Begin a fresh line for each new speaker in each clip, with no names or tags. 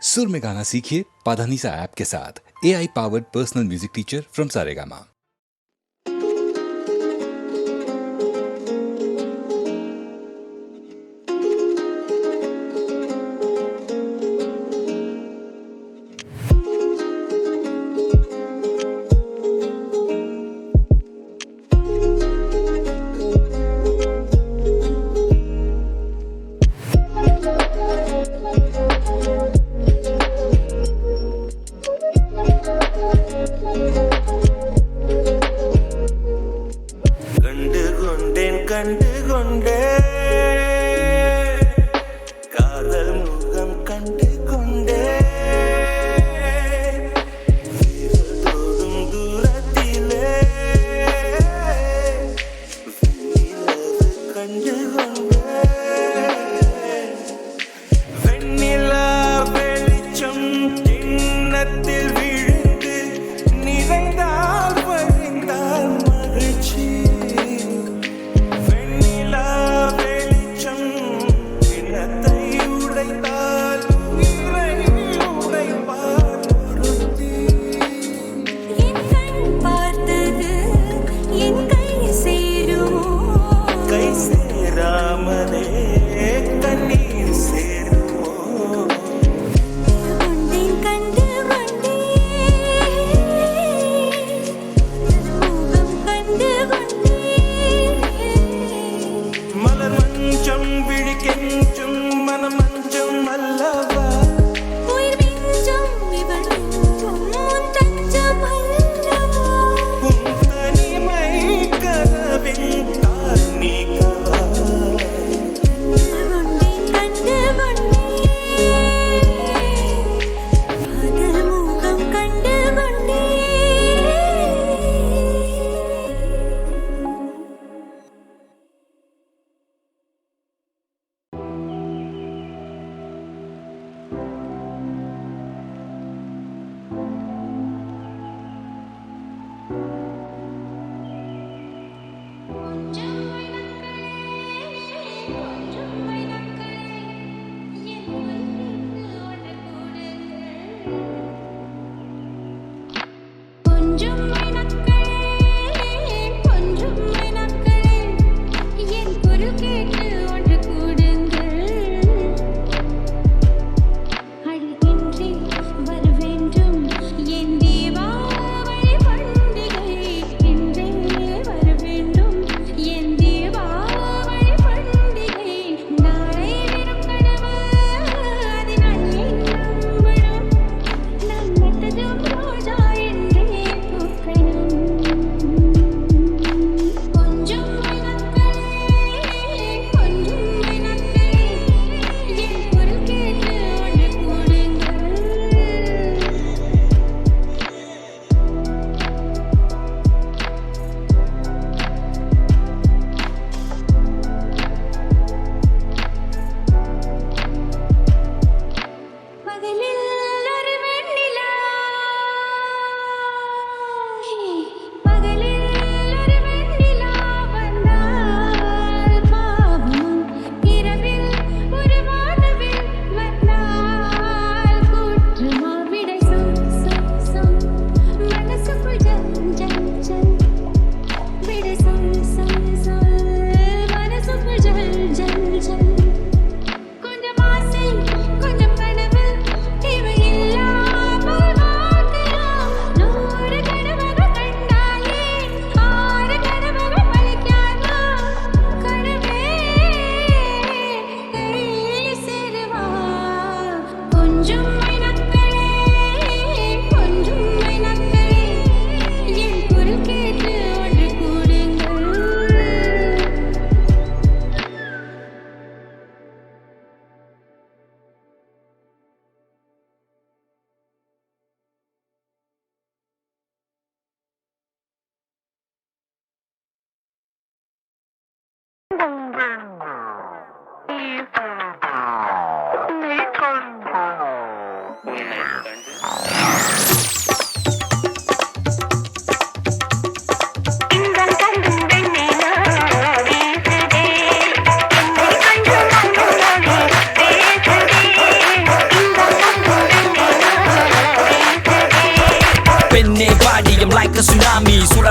सुर में गाना सीखिए पाधानीसा ऐप के साथ। AI powered personal music teacher from Saregama.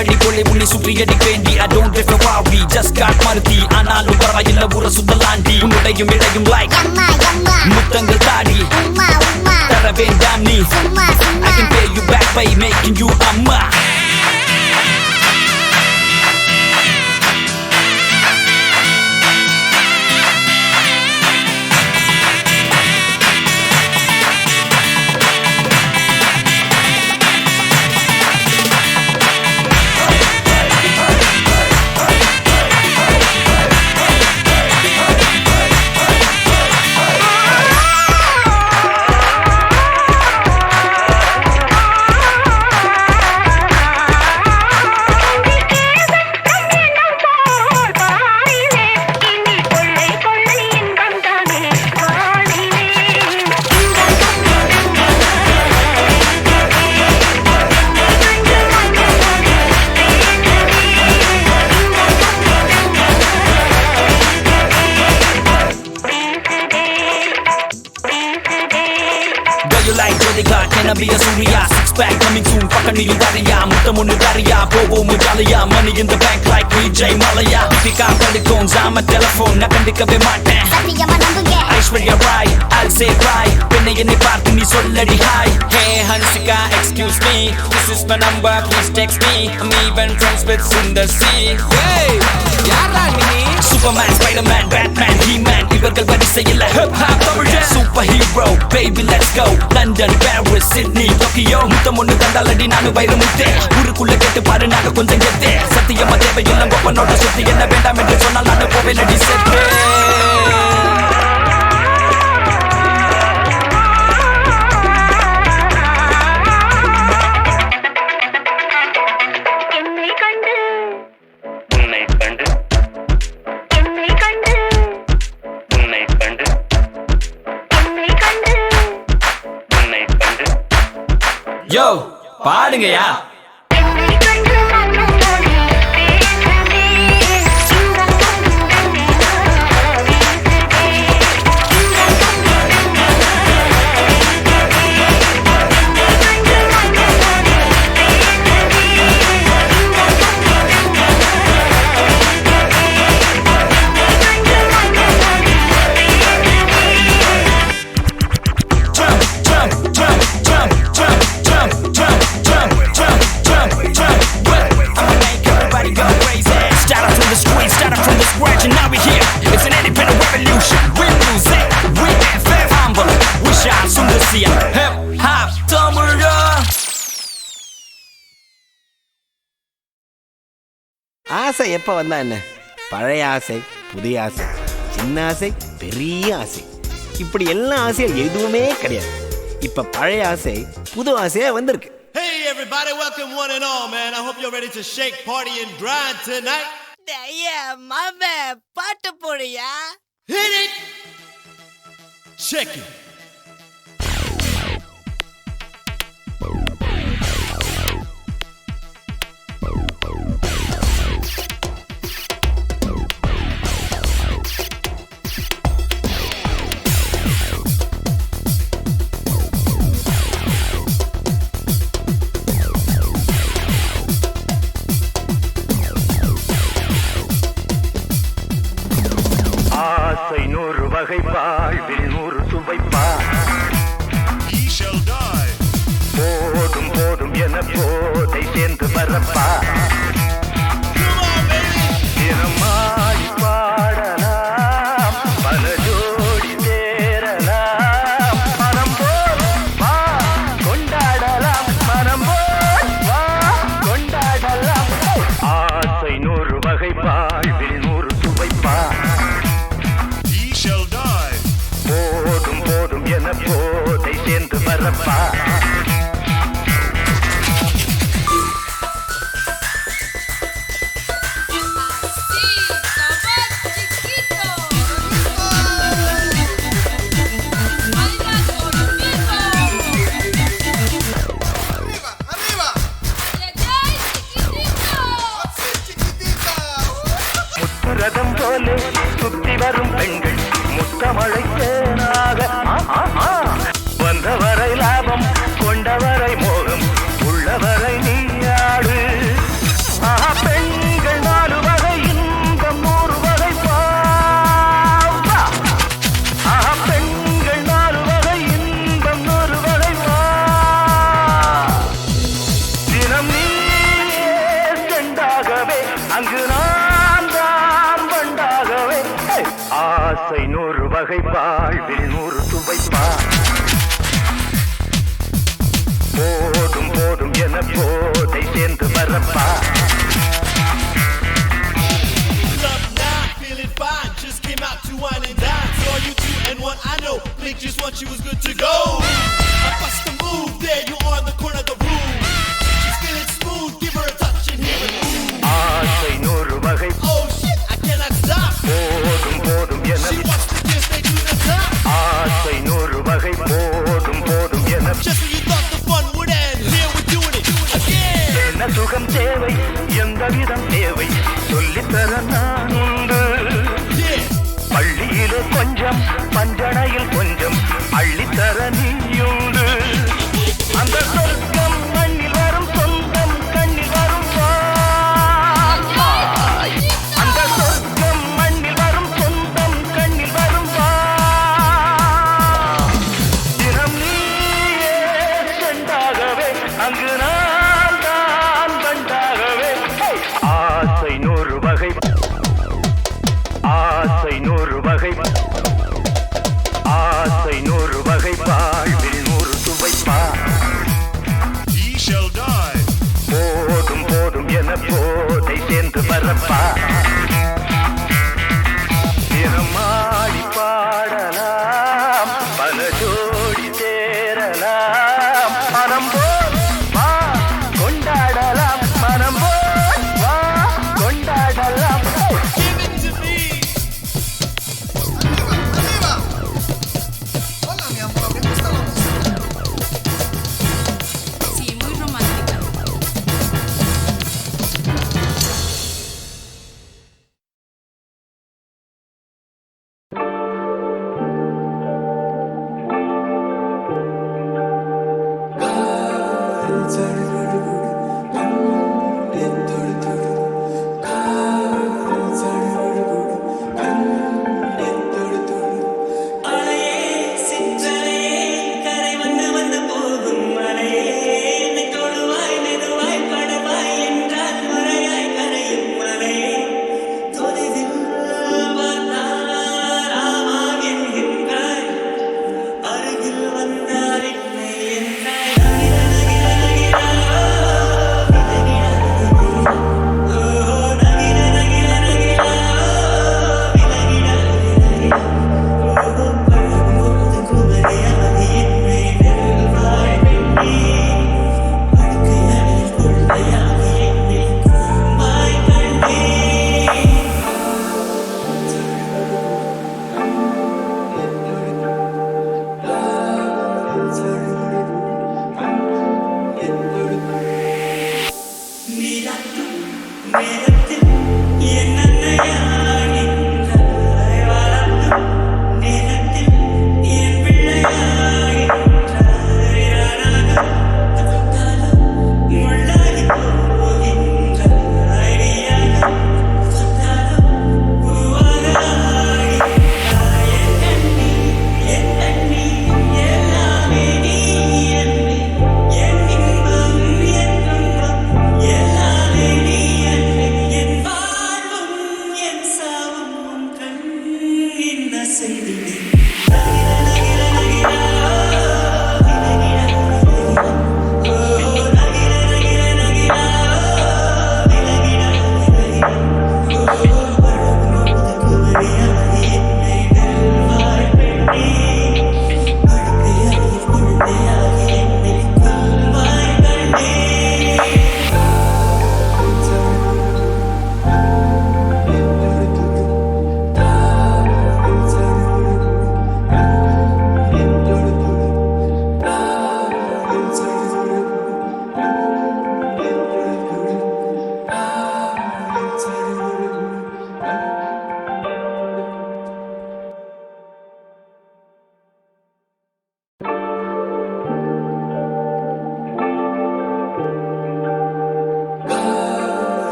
பள்ளி போலே உன்னை சுற்றி அடிப்பேண்டி. I don't drift a Ferrari, just got Maruti. ஆனாலும் பரவாயில்ல ஊர சுத்தலாண்டி. உன்னுடையும் இடையும் like முத்தங்கள் தாடி தர வேண்டாம் நீ. I can pay you back by making you அம்மா. Can I be a Surya? Six pack coming soon. Pakaniyu dariya, muttamunnu dariya. Povomu jaliya, money in the bank like Vijay Malaya. Deepika Padukone, I'm a telephone. Na kandikave maaten. Sathiyama nambunge. Aishwarya Rai, I'll say right. Penne enni paarthu nee solladi hi. Hey Hansika, excuse me. This is my number, please text me. I'm even friends with Sundar C. Hey, yaara nee? Superman, Spiderman, Batman, He-Man. Ivargal varisayilla hip hop தமிழன். Superhero, baby let's go. London, Paris, Sydney, Tokyo. முத்தமொன்னு தந்தாலடி நானு வைரமுத்தே. ஊருக்குள்ள கேட்டு பாரு நாங்க கொஞ்சம் கெத்தே. சத்தியமா தேவையில்லை கொப்பனோட சுத்தி என்ன வேண்டாம் என்று சொன்னால் நானு போவேனடி செத்தே. யோ பாடுங்கயா.
ஆசை எப்போ வந்தா என்ன? பழைய ஆசை, புதிய ஆசை, சின்ன ஆசை, பெரிய ஆசை, இப்படி எல்லா ஆசையும் எதுவுமே கிடையாது. இப்ப பழைய ஆசை புது ஆசையா வந்திருக்கு.
Hey everybody, welcome one and all, man. I hope you're ready to shake, party and grind tonight.
Yeah, மாமே பாட்டு போடுயா.
Hit it. Check it.
ஆசை நூறு வகை வாழ்வில் நூறு சுவைப்பா. போதும் போதும் என போதை சேர்ந்து வரப்பா. தினமாடி பாடலாம், பல ஜோடி சேரலாம். மனம் போல் வா கொண்டாடலாம், மனம் போல் வா கொண்டாடலாம். ஆசை நூறு வகை வாழ்வில் நூறு சுவைப்பா. போதும் போதும் என போதை சேர்ந்து வரப்பா. முத்துரதம் போலே சுத்தி வரும் பெண்கள் முத்தமழை தேனாக வந்தவரை லாபம் கொண்டவரை மோகம் உள்ளவரை நீயாடு. கொஞ்சம் பஞ்சனையில் கொஞ்சம் அள்ளித்தர நீயுண்டு அந்த சொர்க்கம் மண்ணில் வரும் சொந்தம் கண்ணில் வரும் வாய். அந்த சொர்க்கம் மண்ணில் வரும் சொந்தம் கண்ணில் வரும் வாய். தினம் நீயே செண்டாகவே அங்கு நான் தான் கண்டாகவே ஆசை நூறு வகை ஆசை நூறு வகை ஆசை நூறு வகை வாழ்வில் நூறு சுவைப்பா
He shall die.
போதும் போதும் என போதை சேர்ந்து வரப்பா தினமாடி பாடலாம் பல ஜோடி சேரலாம் மனம் போல் வா கொண்டாடலாம் மனம் போல் வா கொண்டாடலாம்
Give it to me.
Hola, mi amor, me gusta la música.
Sí, muy romántica.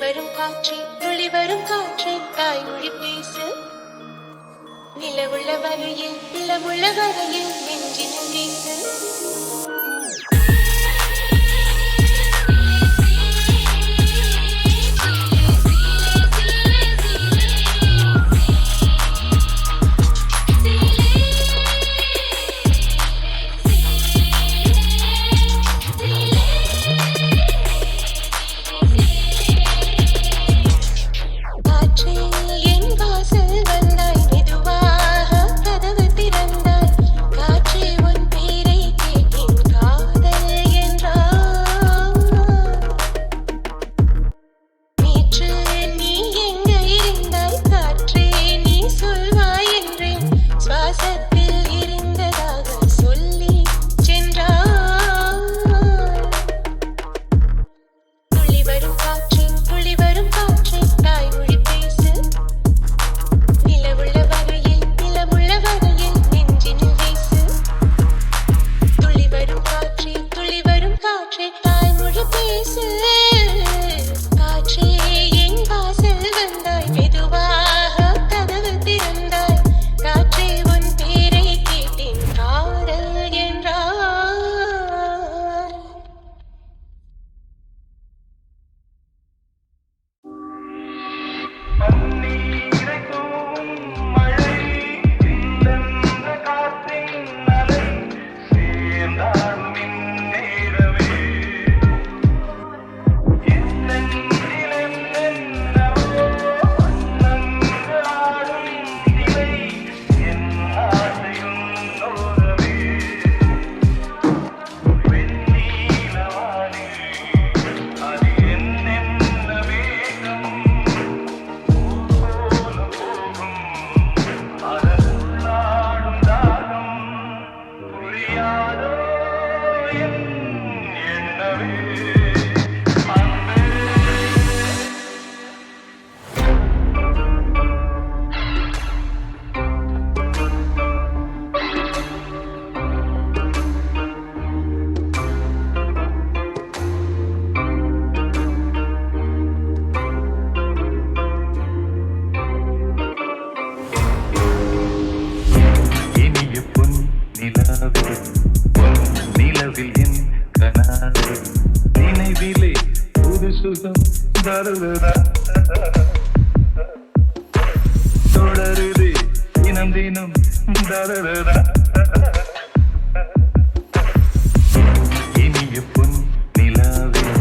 வரும் காற்றே துளி வரும் காற்றே தாய்மொழி பேசு நிலவுள்ள வரையில் நிலமுள்ள வரையில் நெஞ்சினில் வீசு
தொடருது தினம் தினம் இனிய பொன் நிலாவில்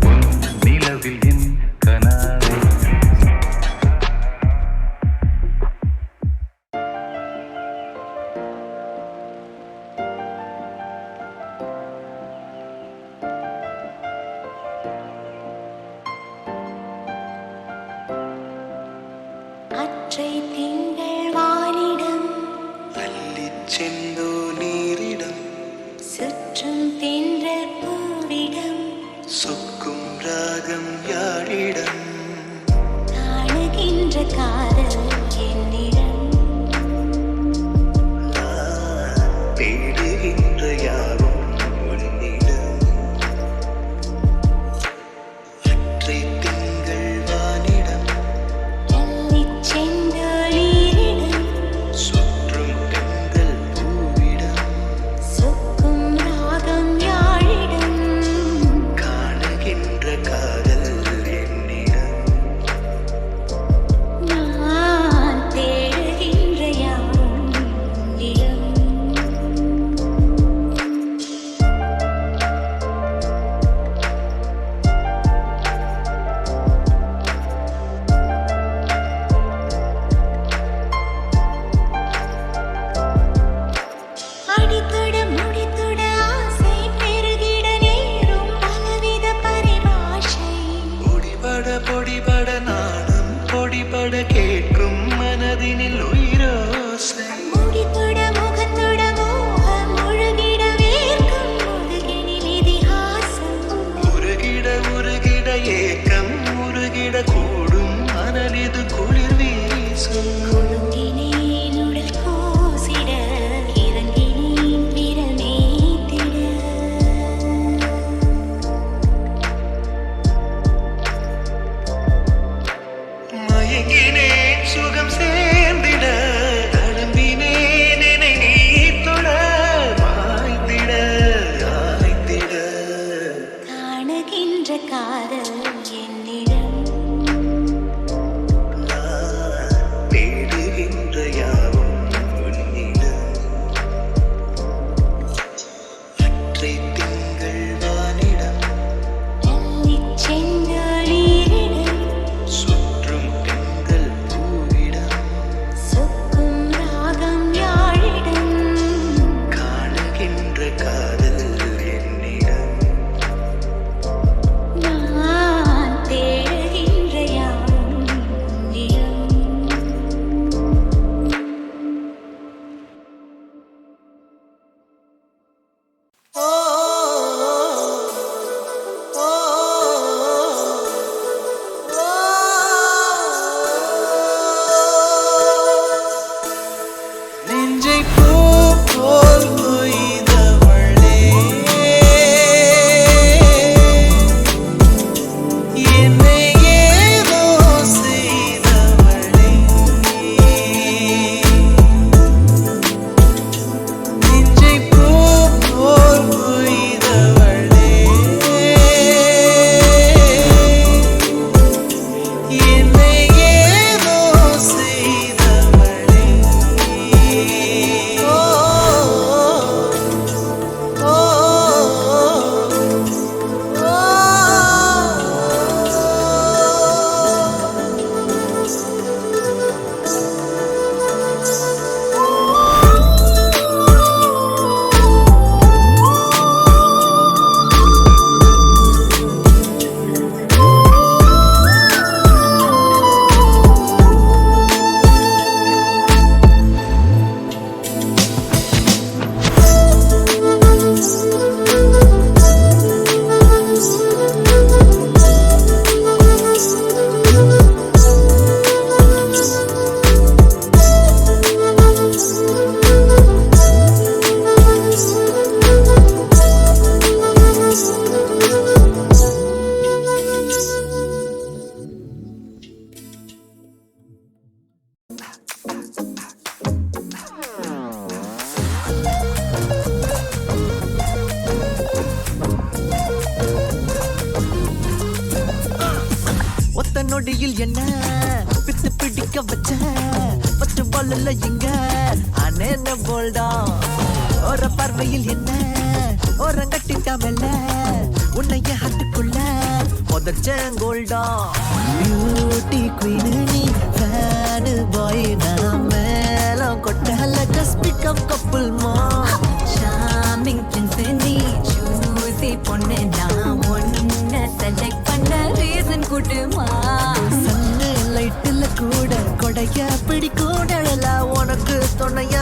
பொன் நிலவில் என் கனாவே
அற்றை திங்கள் வானிடம்
அள்ளிச் செந்தோ நீரிடம்
சுற்றும் தென்றல் பூவிடம்
சொக்கும் ராகம் யாழிடம்
காணுகின்ற காதல் என்னிடம்
தேடுகின்ற யாவும் உன்னிடம் அற்றை திங்கள் வானிடம்
அள்ளிச் செந்தோ நீரிடம்
சுற்றும் பெண்கள் பூவிடம்
சொக்கும் ராகம் யாழிடம்
காணுகின்ற காதல் என்னிடம்
நான் தேடுகின்ற காணுகின்ற காதல் என்னிடம்
தேடுகின்ற யாவும் உன்னிடம் அற்றை திங்கள் வானிடம்
அள்ளிச் செந்தளிரிடம்
சுற்றும் பெண்கள் பூவிடம்
சொக்கும் ராகம் யாழிடம்
காணுகின்ற காதல் என்னிடம்
நான் தேடுகின்ற யாவும் உன்னிடம்
நெஞ்சை பூ போல் கொய்தவளே என்னை ஏதோ செய்தவளே நெஞ்சை பூ போல் கொய்தவளே என்னை ஏதோ செய்தவளே
ஒத்த நொடியில் என்ன பித்து பிடிக்க வச்ச பத்து பால்ல எங்க அண்ணன போல்டா ஒரு பார்வையில் என்ன ஓரங்கட்டிட்டாமல்ல உன்னைய ஹட்டுக்குள்ள முதச்சேங்கோல்டா பியூட்டி குயின் நீ ஃபேன் பாய் நான் மேல கொட்டல கஸ்பிக் அப் கப்புள் மா
ஷாமிங் பிரின்ஸ் நீ சூசி பொண்ணு நான் ஒன்ன செலக்ட் பண்ண ரீசன் கூட்டுமா
சன்னு லைட்டுல கூட கொடைய பிடிக்கூடல உனக்கு துணைய